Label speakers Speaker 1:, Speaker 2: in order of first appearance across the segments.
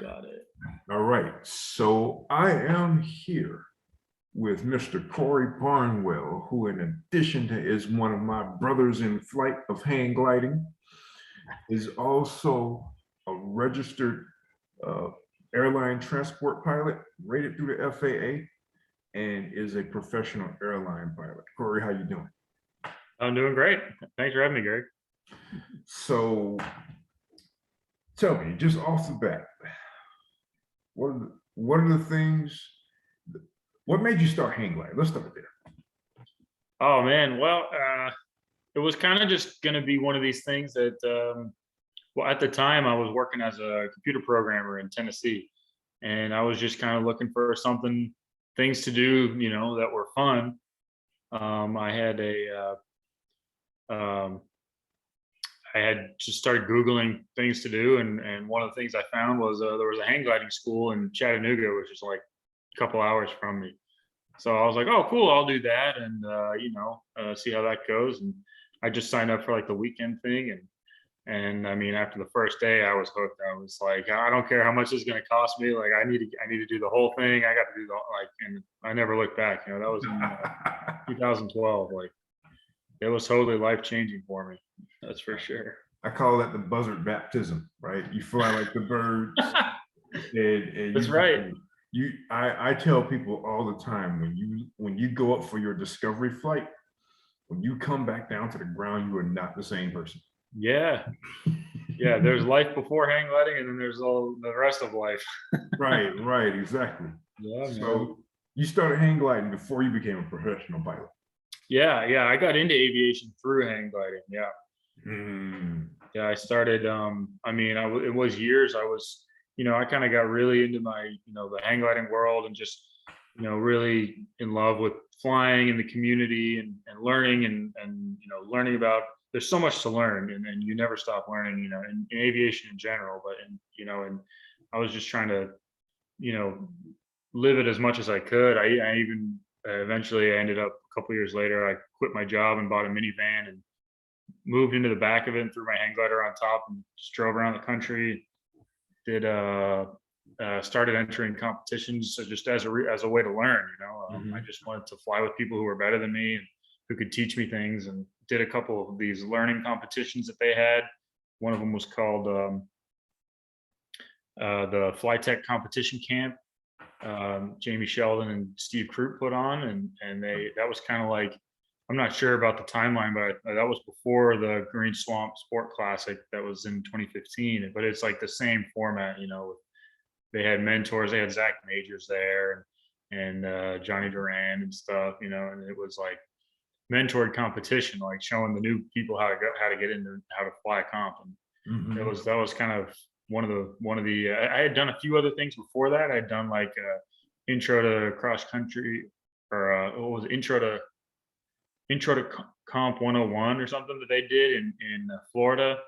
Speaker 1: Got it.
Speaker 2: All right, so I am here with Mr. Cory Barnwell, who in addition to is one of my brothers in flight of hang gliding, is also a registered uh, airline transport pilot rated through the FAA and is a professional airline pilot. Cory, how you doing?
Speaker 1: I'm doing great. Thanks for having me, Greg.
Speaker 2: So tell me, just off the bat, what are the things, what made you start hang gliding? Let's start there.
Speaker 1: Oh man, well, it was kind of just going to be one of these things that, well, at the time I was working as a computer programmer in Tennessee, and I was just kind of looking for things to do, that were fun. I had um, I had just started Googling things to do, and one of the things I found was there was a hang gliding school in Chattanooga, which is like a couple hours from me. So I was like, oh, cool, I'll do that, and see how that goes. And I just signed up for like the weekend thing, and I mean, after the first day, I was hooked. I was like, I don't care how much it's going to cost me. Like, I need to do the whole thing. I got to do the like, and I never looked back. That was in 2012. Like, it was totally life changing for me. That's for sure.
Speaker 2: I call that the buzzard baptism, right? You fly like the birds, and
Speaker 1: That's right.
Speaker 2: I tell people all the time, when you go up for your discovery flight, when you come back down to the ground, you are not the same person.
Speaker 1: Yeah. Yeah. There's life before hang gliding, and then there's all the rest of life.
Speaker 2: Right, exactly.
Speaker 1: Yeah, man.
Speaker 2: So you started hang gliding before you became a professional pilot.
Speaker 1: Yeah. I got into aviation through hang gliding. Yeah.
Speaker 2: Hmm.
Speaker 1: Yeah. I started, I mean, it was years. I was, I kind of got really into my, the hang gliding world, and just, really in love with flying in the community, and learning, and learning about, there's so much to learn, and you never stop learning, in aviation in general, but, and I was just trying to, you know, live it as much as I could. I even eventually I ended up a couple years later, I quit my job and bought a minivan and moved into the back of it and threw my hang glider on top and just drove around the country. Did started entering competitions, so just as as a way to learn. I
Speaker 2: Hmm.
Speaker 1: just wanted to fly with people who were better than me and who could teach me things. And did a couple of these learning competitions that they had. One of them was called the Fly Tech Competition Camp. Jamie Sheldon and Steve Crute put on, and that was kind of like, I'm not sure about the timeline, but that was before the Green Swamp Sport Classic that was in 2015. But it's like the same format. They had mentors. They had Zach Majors there, and Johnny Duran and stuff. And it was like mentored competition, like showing the new people how to get into how to fly a comp. And
Speaker 2: Hmm.
Speaker 1: that was kind of one of the I had done a few other things before that. I had done like intro to cross country, or what was it? Intro to comp 101 or something that they did in Florida,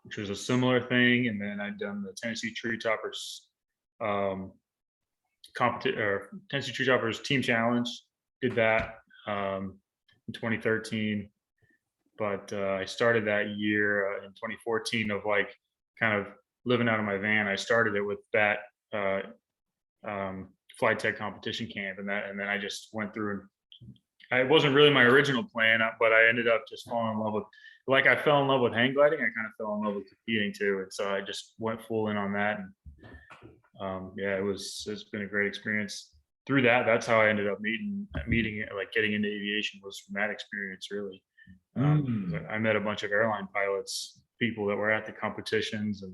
Speaker 1: which was a similar thing. And then I'd done the Tennessee Tree Toppers um, Tennessee Tree Toppers Team Challenge. Did that in 2013, but I started that year in 2014 of like kind of living out of my van. I started it with that uh, flight tech competition camp, and then I just went through. And it wasn't really my original plan, but I ended up just falling in love with. Like, I fell in love with hang gliding. I kind of fell in love with competing too, and so I just went full in on that. And yeah, it's been a great experience. Through that, that's how I ended up meeting like getting into aviation, was from that experience, really.
Speaker 2: Mm.
Speaker 1: I met a bunch of airline pilots, people that were at the competitions,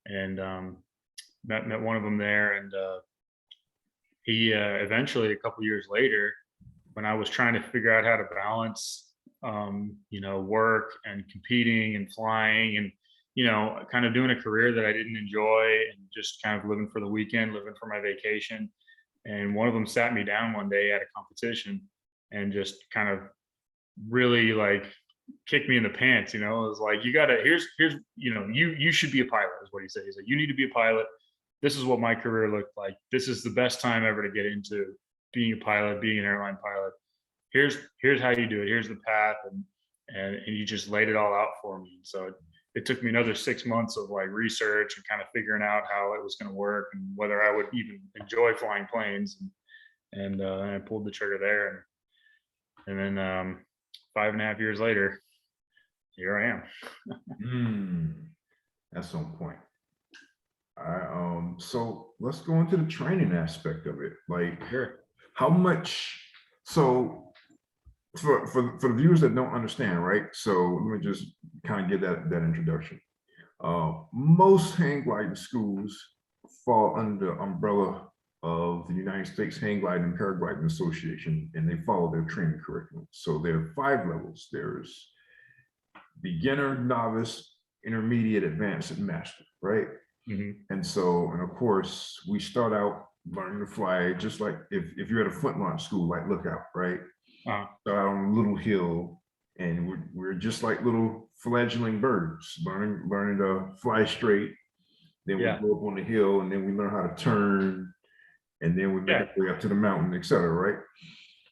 Speaker 1: and met one of them there. And he eventually, a couple years later, when I was trying to figure out how to balance, work and competing and flying, and kind of doing a career that I didn't enjoy, and just kind of living for the weekend, living for my vacation. And one of them sat me down one day at a competition and just kind of really like kicked me in the pants. It was like, you gotta, here's you should be a pilot, is what he said. He's like, you need to be a pilot. This is what my career looked like. This is the best time ever to get into being a pilot, being an airline pilot. Here's how you do it. Here's the path. And he just laid it all out for me. So it took me another 6 months of like research and kind of figuring out how it was going to work and whether I would even enjoy flying planes. And I pulled the trigger there. And then 5.5 years later, here I am.
Speaker 2: That's on point. So let's go into the training aspect of it. Like,
Speaker 1: Sure.
Speaker 2: how much, so for the viewers that don't understand, right? So let me just kind of give that introduction. Most hang gliding schools fall under the umbrella of the United States Hang Gliding and Paragliding Association, and they follow their training curriculum. So there are 5 levels. There's beginner, novice, intermediate, advanced, and master, right? And so, and of course, we start out learning to fly just like if you're at a foot launch school, like Lookout, right? Start out on a little hill, and we're just like little fledgling birds, learning to fly straight. Then we go up on the hill, and then we learn how to turn, and then we make our way up to the mountain, etc. Right?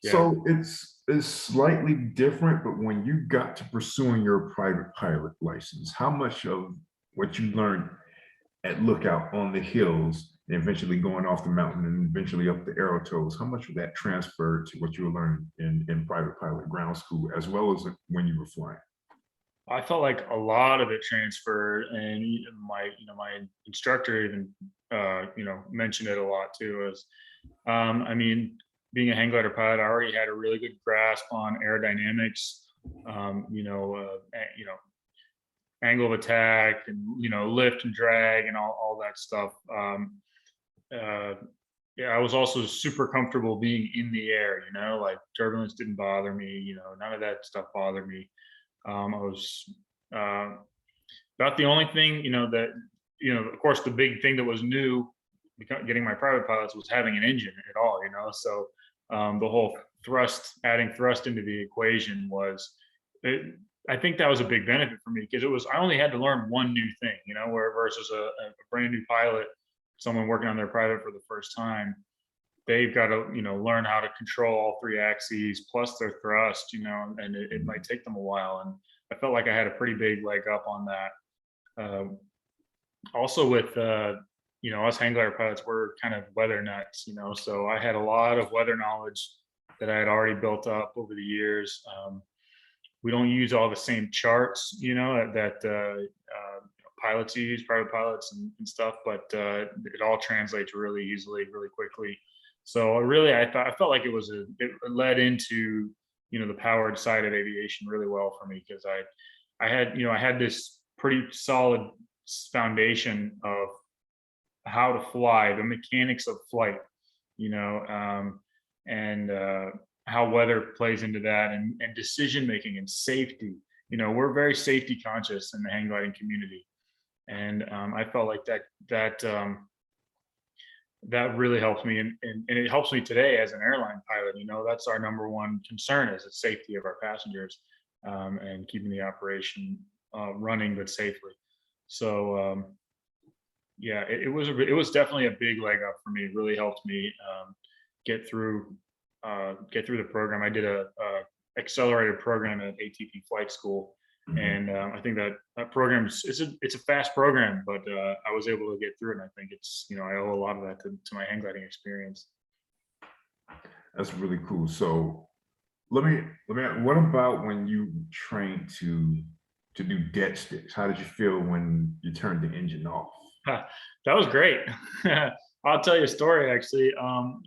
Speaker 2: So it's slightly different, but when you got to pursuing your private pilot license, how much of what you learned at Lookout on the hills, and eventually going off the mountain and eventually up the arrow toes, how much of that transferred to what you were learning in private pilot ground school, as well as when you were flying?
Speaker 1: I felt like a lot of it transferred, and my instructor even mentioned it a lot too. I mean, being a hang glider pilot, I already had a really good grasp on aerodynamics, angle of attack, and lift and drag and all that stuff. I was also super comfortable being in the air. Like turbulence didn't bother me. None of that stuff bothered me. I was about the only thing, that of course, the big thing that was new getting my private pilots was having an engine at all. So the whole adding thrust into the equation I think that was a big benefit for me, because I only had to learn one new thing, where versus a brand new pilot, someone working on their private for the first time, they've got to, learn how to control all 3 axes plus their thrust, and it might take them a while. And I felt like I had a pretty big leg up on that. Also with, us hang glider pilots, we're kind of weather nuts, so I had a lot of weather knowledge that I had already built up over the years. We don't use all the same charts, that pilots use, private pilots and stuff, but it all translates really easily, really quickly. So I felt like it led into, the powered side of aviation really well for me, because I had this pretty solid foundation of how to fly, the mechanics of flight, and how weather plays into that, and decision making and safety. We're very safety conscious in the hang gliding community, and I felt like that really helps me, and it helps me today as an airline pilot. That's our number one concern, is the safety of our passengers, and keeping the operation running but safely. So it was definitely a big leg up for me. It really helped me get through the program. I did a accelerated program at ATP flight school, and I think that program it's a fast program, but I was able to get through it. And I think I owe a lot of that to my hang gliding experience.
Speaker 2: That's really cool. So let me what about when you trained to do dead sticks? How did you feel when you turned the engine off?
Speaker 1: That was great. I'll tell you a story, actually. When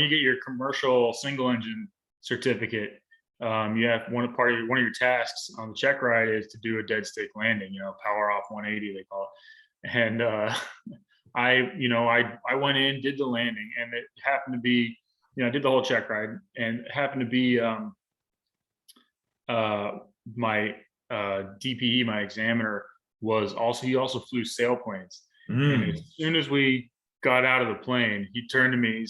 Speaker 1: you get your commercial single engine certificate, you have one of your tasks on the check ride is to do a dead stick landing. Power off 180, they call it. And I went in, did the landing, and it happened to be, I did the whole check ride, and it happened to be my DPE, my examiner, he also flew sailplanes. And as soon as we got out of the plane, he turned to me,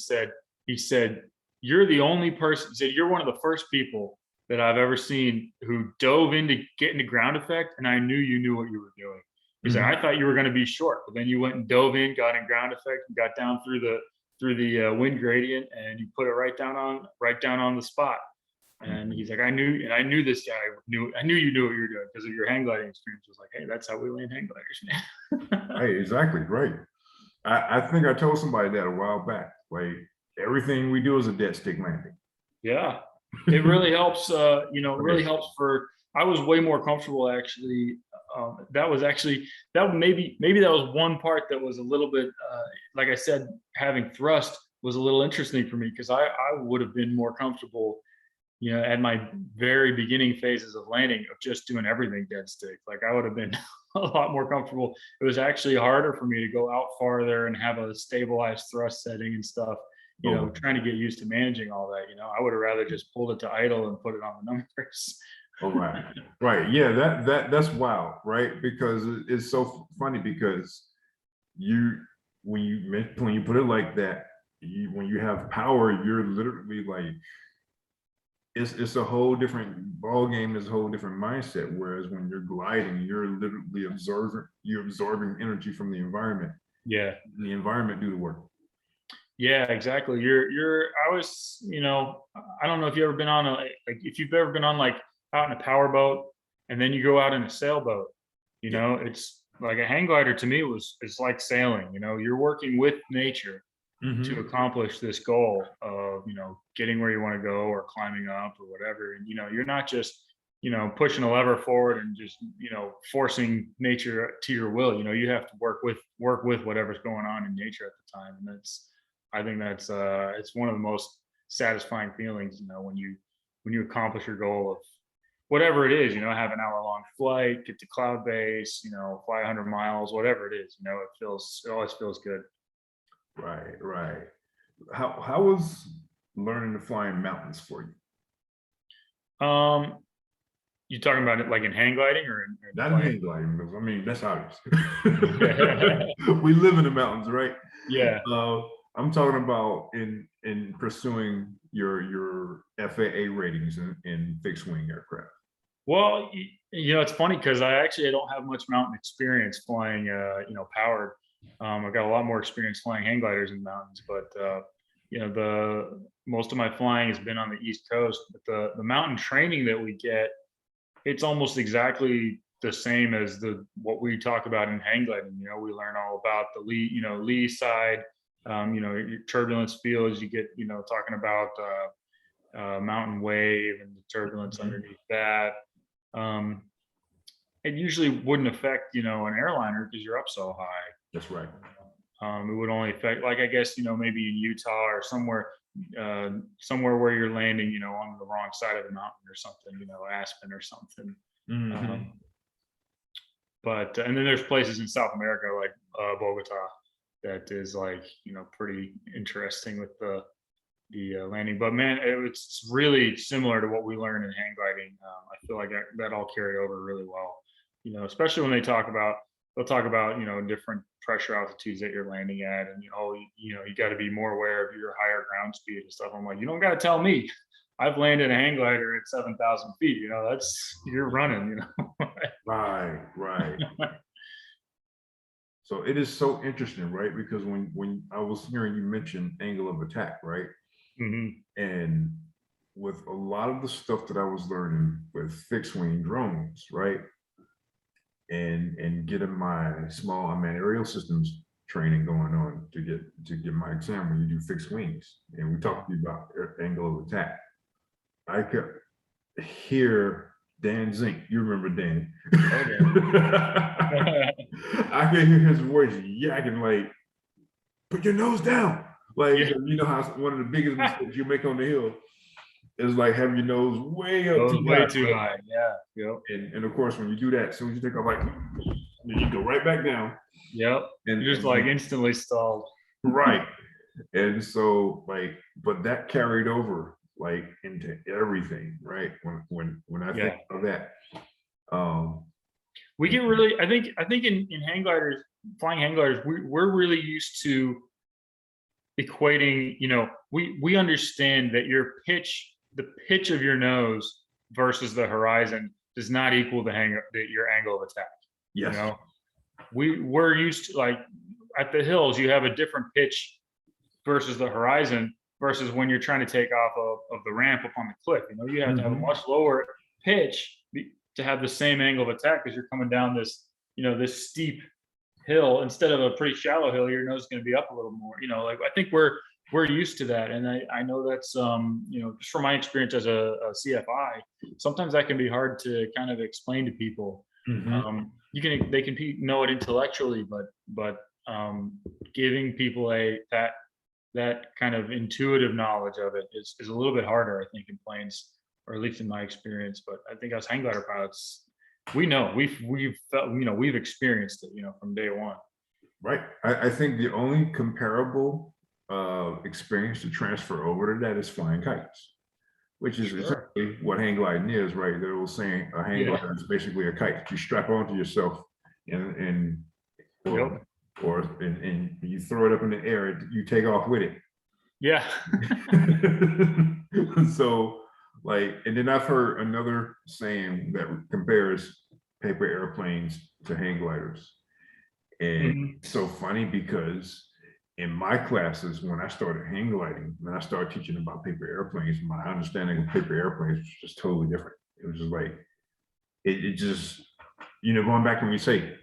Speaker 1: he said, "You're the only person," he said, "you're one of the first people that I've ever seen who dove into getting the ground effect, and I knew you knew what you were doing." He said, "I thought you were going to be short, but then you went and dove in, got in ground effect, and got down through the wind gradient, and you put it right down on the spot." And he's like, I knew this guy I knew you knew what you were doing because of your hang gliding experience. I was like, hey, that's how we land hang gliders, man.
Speaker 2: Hey, exactly, right. I think I told somebody that a while back. Like everything we do is a dead stick landing.
Speaker 1: Yeah, it really helps. It really
Speaker 2: Okay.
Speaker 1: helps for. I was way more comfortable actually. That was actually that maybe that was one part that was a little bit like I said, having thrust was a little interesting for me because I would have been more comfortable, at my very beginning phases of landing of just doing everything dead stick. Like I would have been a lot more comfortable. It was actually harder for me to go out farther and have a stabilized thrust setting and stuff.
Speaker 2: Oh,
Speaker 1: Trying to get used to managing all that. I would have rather just pulled it to idle and put it on the numbers.
Speaker 2: all right. Right. Yeah, that's wild, right? Because it's so funny because you when you put it like that, when you have power, you're literally like it's a whole different ball game, it's a whole different mindset. Whereas when you're gliding, you're literally absorbing energy from the environment.
Speaker 1: Yeah.
Speaker 2: The environment do the work.
Speaker 1: Yeah, exactly. I was, I don't know if you've ever been on if you've ever been on like out in a power boat and then you go out in a sailboat,
Speaker 2: Yeah.
Speaker 1: it's like a hang glider to me it's like sailing, you're working with nature to
Speaker 2: Mhm.
Speaker 1: accomplish this goal of, getting where you want to go or climbing up or whatever. And, you're not just, pushing a lever forward and just, forcing nature to your will. You have to work with whatever's going on in nature at the time. And I think that's it's one of the most satisfying feelings, when you accomplish your goal of whatever it is, have an hour long flight, get to cloud base, fly 100 miles, whatever it is, it always feels good.
Speaker 2: Right, right. How was learning to fly in mountains for
Speaker 1: Um, you talking about it like in hang gliding or in
Speaker 2: Not in
Speaker 1: flying?
Speaker 2: hang gliding, because I mean that's obvious.
Speaker 1: Yeah.
Speaker 2: We live in the mountains, right?
Speaker 1: Yeah.
Speaker 2: Uh, I'm talking about in pursuing your FAA ratings in fixed wing aircraft.
Speaker 1: Well, it's funny because I don't have much mountain experience flying, powered. I've got a lot more experience flying hang gliders in mountains, but the most of my flying has been on the East Coast. But the mountain training that we get, it's almost exactly the same as the what we talk about in hang gliding. We learn all about the lee side, your turbulence fields. You get, talking about mountain wave and the turbulence
Speaker 2: Mhm.
Speaker 1: underneath that. Um, it usually wouldn't affect, an airliner because you're up so high.
Speaker 2: That's right.
Speaker 1: It would only affect, like I guess, maybe in Utah or somewhere where you're landing, on the wrong side of the mountain or something, Aspen or something.
Speaker 2: Mhm.
Speaker 1: Um, but and then there's places in South America like Bogota that is like, pretty interesting with the landing. But man, it's really similar to what we learned in hang gliding. I feel like that all carried over really well. Especially when they'll talk about different pressure altitudes that you're landing at, and you got to be more aware of your higher ground speed and stuff. I'm like, you don't got to tell me. I've landed a hang glider at 7,000 feet. That's you're running.
Speaker 2: Right, right. So it is so interesting, right? Because when I was hearing you mention angle of attack, right?
Speaker 1: Hmm.
Speaker 2: And with a lot of the stuff that I was learning with fixed wing drones, right? And getting my small unmanned aerial systems training going on to get my exam when you do fixed wings. And we talked to you about angle of attack. I could hear Dan Zink. You remember Dan?
Speaker 1: Oh yeah.
Speaker 2: I could hear his voice yakking like, "Put your nose down." Like
Speaker 1: Yeah.
Speaker 2: you know how one of the biggest mistakes you make on the hill is like having your nose way up
Speaker 1: Goes
Speaker 2: too
Speaker 1: way
Speaker 2: high,
Speaker 1: too
Speaker 2: right?
Speaker 1: high. Yeah. Yep.
Speaker 2: And of course, when you do that, as soon as you take off, like, then you go right back down.
Speaker 1: Yep. You're just
Speaker 2: And
Speaker 1: like instantly stalled.
Speaker 2: right. And so like, but that carried over like into everything, right? When I think
Speaker 1: Yeah.
Speaker 2: of that. Um
Speaker 1: We get really, I think in hang gliders, flying hang gliders, we're really used to equating, we understand that the pitch of your nose versus the horizon does not equal your angle of attack. You
Speaker 2: yes.
Speaker 1: know, we're used to like at the hills, you have a different pitch versus the horizon. versus when you're trying to take off of the ramp up on the cliff. You know, you have to have a
Speaker 2: Mhm.
Speaker 1: much lower pitch to have the same angle of attack because you're coming down this, you know, this steep hill instead of a pretty shallow hill. Your nose is going to be up a little more. You know, like I think we're used to that, and I know that's you know, just from my experience as a CFI, sometimes that can be hard to kind of explain to people.
Speaker 2: Mhm.
Speaker 1: They can know it intellectually, but giving people that kind of intuitive knowledge of it is a little bit harder, I think, in planes, or at least in my experience. But I think as hang glider pilots, we know we've felt, you know, we've experienced it, you know, from day one.
Speaker 2: Right. I think the only comparable experience to transfer over to that is flying kites, which is
Speaker 1: Sure.
Speaker 2: essentially what hang gliding is, right? They were saying a hang
Speaker 1: Yeah.
Speaker 2: glider is basically a kite. You strap onto yourself and or
Speaker 1: Yep.
Speaker 2: and you throw it up in the air, you take off with it.
Speaker 1: Yeah.
Speaker 2: So like, and then I've heard another saying that compares paper airplanes to hang gliders. And
Speaker 1: Mhm.
Speaker 2: it's so funny because in my classes, when I started hang gliding, when I started teaching about paper airplanes, my understanding of paper airplanes was just totally different. It was just like, it just, you know, going back when we say,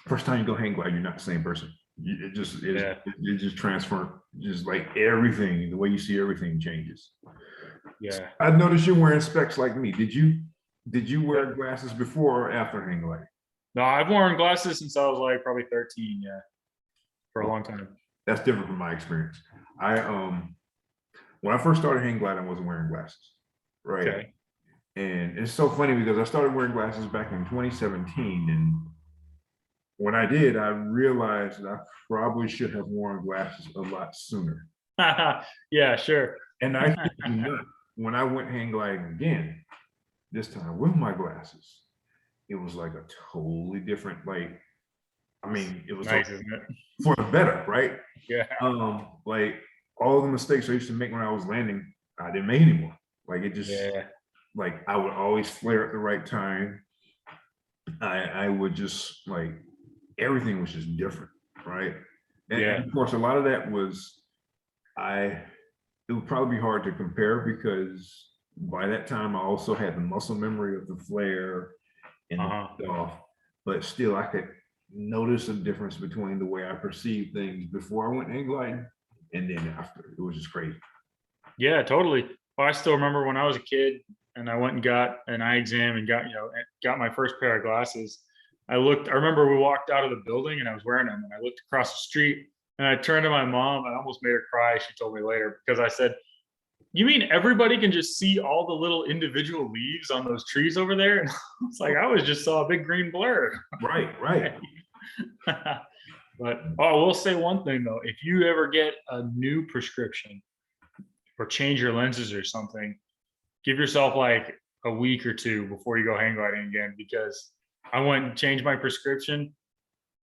Speaker 2: first time you go hang glide, you're not the same person. It just is,
Speaker 1: Yeah.
Speaker 2: it just transfer, just like everything, the way you see everything changes.
Speaker 1: Yeah.
Speaker 2: I noticed you're wearing specs like me. Did you wear
Speaker 1: Yep.
Speaker 2: glasses before or after hang gliding?
Speaker 1: No, I've worn glasses since I was like probably 13. Yeah, for a
Speaker 2: Well,
Speaker 1: long time.
Speaker 2: that's different from my experience. I when I first started hang gliding, I wasn't wearing glasses, right?
Speaker 1: Okay.
Speaker 2: And it's so funny because I started wearing glasses back in 2017, and when I did, I realized that I probably should have worn glasses a lot sooner.
Speaker 1: Yeah, sure.
Speaker 2: And I kid you not, when I went hang gliding again, this time with my glasses, it was like a totally different, like, I mean, it was
Speaker 1: Nice, isn't it?
Speaker 2: for the better, right?
Speaker 1: Yeah.
Speaker 2: Like all the mistakes I used to make when I was landing, I didn't make anymore. Like it just,
Speaker 1: Yeah.
Speaker 2: like I would always flare at the right time. I would just like, everything was just different, right? And
Speaker 1: Yeah.
Speaker 2: of course, a lot of that was I. It would probably be hard to compare because by that time I also had the muscle memory of the flare and
Speaker 1: Uh-huh.
Speaker 2: the off, but still I could notice a difference between the way I perceived things before I went hang gliding and then after. It was just crazy.
Speaker 1: Yeah, totally. Well, I still remember when I was a kid and I went and got an eye exam and got, you know, got my first pair of glasses. I remember we walked out of the building and I was wearing them and I looked across the street and I turned to my mom and I almost made her cry. She told me later because I said, "You mean everybody can just see all the little individual leaves on those trees over there?" And it's like, I was just saw a big green blur.
Speaker 2: Right, right.
Speaker 1: But oh, I will say one thing though, if you ever get a new prescription or change your lenses or something, give yourself like a week or two before you go hang gliding again, because I went and changed my prescription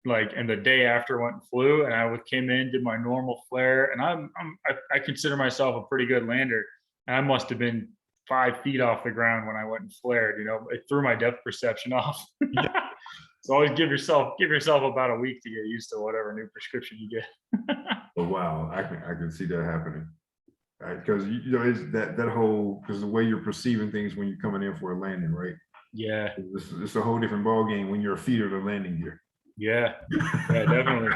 Speaker 1: like, and the day after went and flew, and came in, did my normal flare, and I consider myself a pretty good lander, and I must have been 5 feet off the ground when I went and flared. You know, it threw my depth perception off.
Speaker 2: Yeah.
Speaker 1: So always give yourself about a week to get used to whatever new prescription you get.
Speaker 2: Oh wow, I can see that happening. Right? Because you know, it's that whole, because the way you're perceiving things when you're coming in for a landing, right?
Speaker 1: Yeah,
Speaker 2: It's a whole different ball game when your feet are the landing gear.
Speaker 1: yeah, yeah, definitely.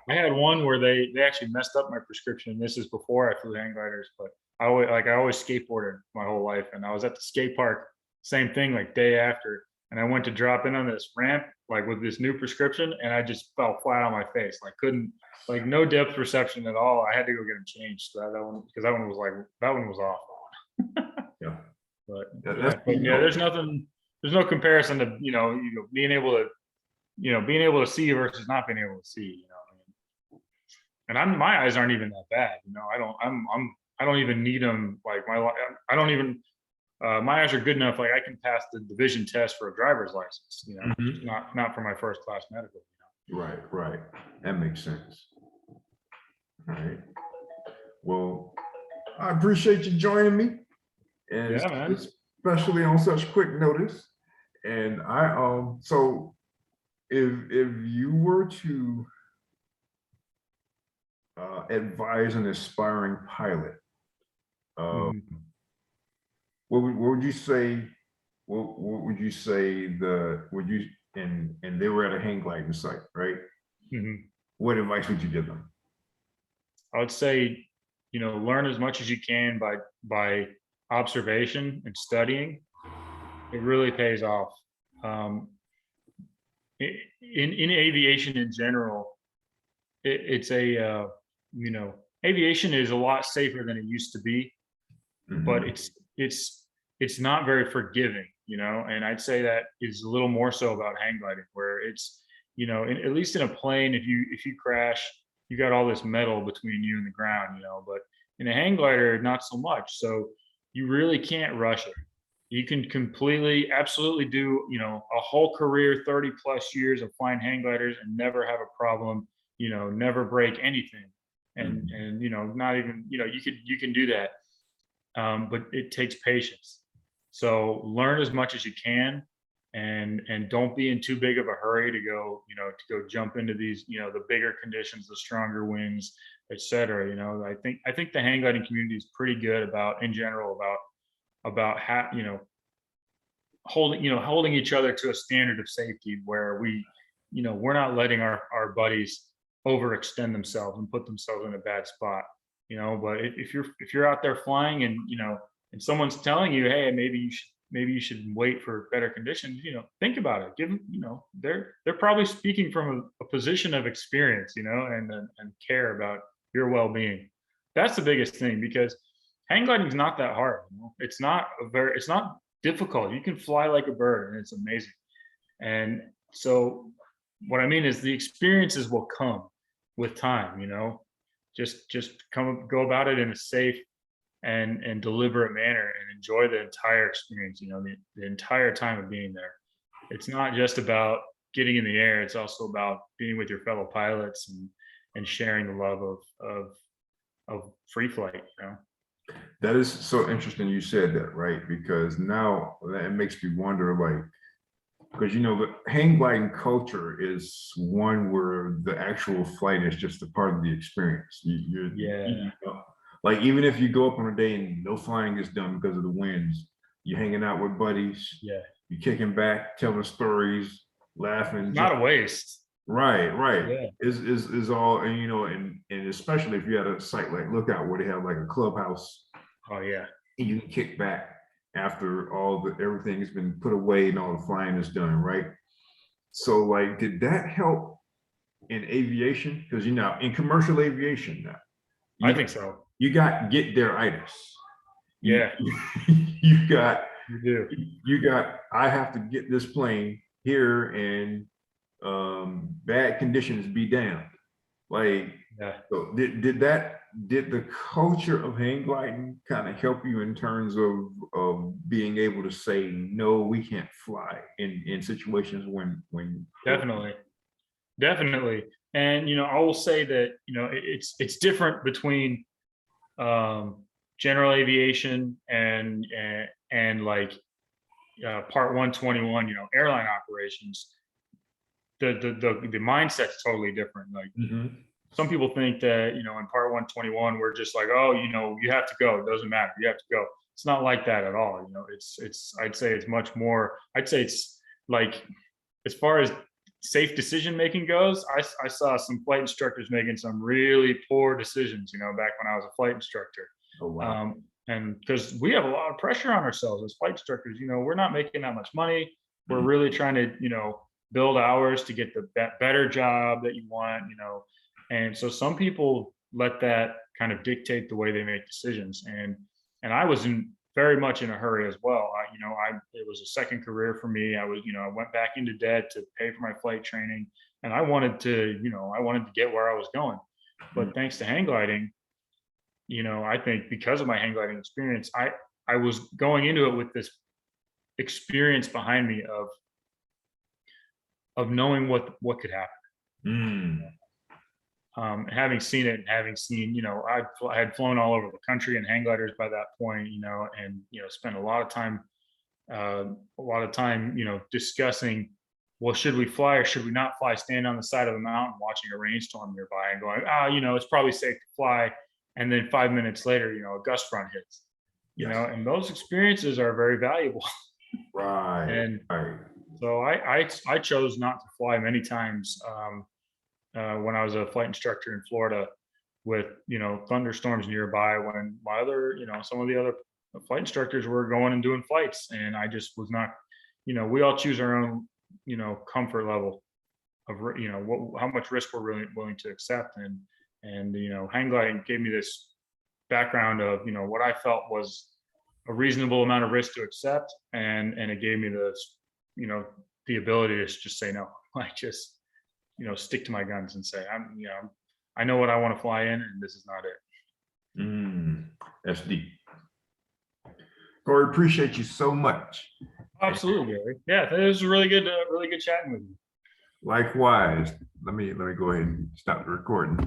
Speaker 1: I had one where they actually messed up my prescription. This is before I flew hang gliders, but I always skateboarded my whole life, and I was at the skate park, same thing, like day after, and I went to drop in on this ramp like with this new prescription, and I just fell flat on my face, like couldn't, like no depth perception at all. I had to go get them changed. So that one, because that one was awful.
Speaker 2: Yeah,
Speaker 1: But
Speaker 2: that's,
Speaker 1: yeah, but
Speaker 2: you
Speaker 1: yeah,
Speaker 2: know,
Speaker 1: there's no comparison to, being able to, being able to see versus not being able to see. You know, what I mean? And my eyes aren't even that bad. You know, I don't even need them. Like I don't even. My eyes are good enough. Like I can pass the division test for a driver's license. You know, just
Speaker 2: mhm.
Speaker 1: not for my first class medical.
Speaker 2: Right, right. That makes sense. All right. Well, I appreciate you joining me, and
Speaker 1: Yeah, man.
Speaker 2: especially on such quick notice. And so if you were to advise an aspiring pilot Uh,
Speaker 1: Mhm.
Speaker 2: what would you say? What would you say would you and they were at a hang gliding site, right?
Speaker 1: Mhm.
Speaker 2: What advice would you give them?
Speaker 1: I would say, learn as much as you can by observation and studying. It really pays off. Um, in aviation in general, it's you know, aviation is a lot safer than it used to be, but
Speaker 2: Mhm.
Speaker 1: it's not very forgiving, and I'd say that is a little more so about hang gliding, where it's, at least in a plane, if you crash, you got all this metal between you and the ground, but in a hang glider, not so much. So you really can't rush it. You can completely, absolutely do, a whole career, 30 plus years of flying hang gliders and never have a problem, never break anything.
Speaker 2: Mhm.
Speaker 1: And, not even, you can do that. But it takes patience. So learn as much as you can, and don't be in too big of a hurry to go, to go jump into these, the bigger conditions, the stronger winds, et cetera. I think the hang gliding community is pretty good about, in general, about how, holding each other to a standard of safety where we're not letting our buddies overextend themselves and put themselves in a bad spot. But if you're out there flying, and someone's telling you, hey, maybe you should wait for better conditions, think about it. Give them, they're probably speaking from a position of experience, and care about your well-being. That's the biggest thing, because hang gliding is not that hard. It's not difficult. You can fly like a bird, and it's amazing. And so, what I mean is, the experiences will come with time. Just go about it in a safe and deliberate manner, and enjoy the entire experience. The entire time of being there. It's not just about getting in the air. It's also about being with your fellow pilots, and sharing the love of free flight.
Speaker 2: That is so interesting you said that, right? Because now that makes me wonder, like, because the hang gliding culture is one where the actual flight is just a part of the experience.
Speaker 1: Yeah,
Speaker 2: Like, even if you go up on a day and no flying is done because of the winds, you're hanging out with buddies,
Speaker 1: yeah.
Speaker 2: you're kicking back, telling stories, laughing,
Speaker 1: It's
Speaker 2: joking.
Speaker 1: not a waste.
Speaker 2: Right, right.
Speaker 1: Yeah.
Speaker 2: Is all, and and especially if you had a site like Lookout where they have like a clubhouse
Speaker 1: Oh yeah.
Speaker 2: and you can kick back after everything has been put away and all the flying is done, right? So, like, did that help in aviation? Because in commercial aviation now,
Speaker 1: I
Speaker 2: you
Speaker 1: think so.
Speaker 2: you got get there itis. You
Speaker 1: Yeah,
Speaker 2: you got
Speaker 1: you do.
Speaker 2: I have to get this plane here and bad conditions be down. Like,
Speaker 1: Yeah.
Speaker 2: so did the culture of hang gliding kind of help you in terms of being able to say no, we can't fly in situations when
Speaker 1: Definitely. Definitely. And I will say that, it's different between um general aviation and like part 121, airline operations. The mindset's totally different. Like,
Speaker 2: Mhm.
Speaker 1: some people think that, in part 121, we're just like, oh, you have to go. It doesn't matter. You have to go. It's not like that at all. I'd say it's much more. I'd say it's like, as far as safe decision making goes, I saw some flight instructors making some really poor decisions, back when I was a flight instructor.
Speaker 2: Oh wow.
Speaker 1: And because we have a lot of pressure on ourselves as flight instructors, we're not making that much money. We're
Speaker 2: Mhm.
Speaker 1: really trying to, build hours to get the better job that you want, and so some people let that kind of dictate the way they make decisions. And I was in very much in a hurry as well. It was a second career for me. I went back into debt to pay for my flight training, and I wanted to get where I was going.
Speaker 2: Mhm.
Speaker 1: But thanks to hang gliding, I think because of my hang gliding experience, I was going into it with this experience behind me of knowing what could happen.
Speaker 2: Mm.
Speaker 1: Having seen it, and having seen, I had flown all over the country in hang gliders by that point, and spent uh, a lot of time, discussing, well, should we fly or should we not fly? Stand on the side of the mountain, watching a rainstorm nearby, and going, it's probably safe to fly. And then 5 minutes later, a gust front hits. you
Speaker 2: Yes.
Speaker 1: know, and those experiences are very valuable.
Speaker 2: Right.
Speaker 1: And
Speaker 2: Right.
Speaker 1: so I chose not to fly many times when I was a flight instructor in Florida with, you know, thunderstorms nearby, when my other, you know, some of the other flight instructors were going and doing flights, and I just was not, you know, we all choose our own, you know, comfort level of, you know, how much risk we're really willing to accept. And, you know, hang gliding gave me this background of, you know, what I felt was a reasonable amount of risk to accept. And it gave me this, you know, the ability to just say no. Like, just, you know, stick to my guns and say, I'm, you know, I know what I want to fly in, and this is not it.
Speaker 2: That's deep. Cory, appreciate you so much.
Speaker 1: Absolutely, Gary. Yeah, it was really good chatting with you.
Speaker 2: Likewise. Let me go ahead and stop the recording.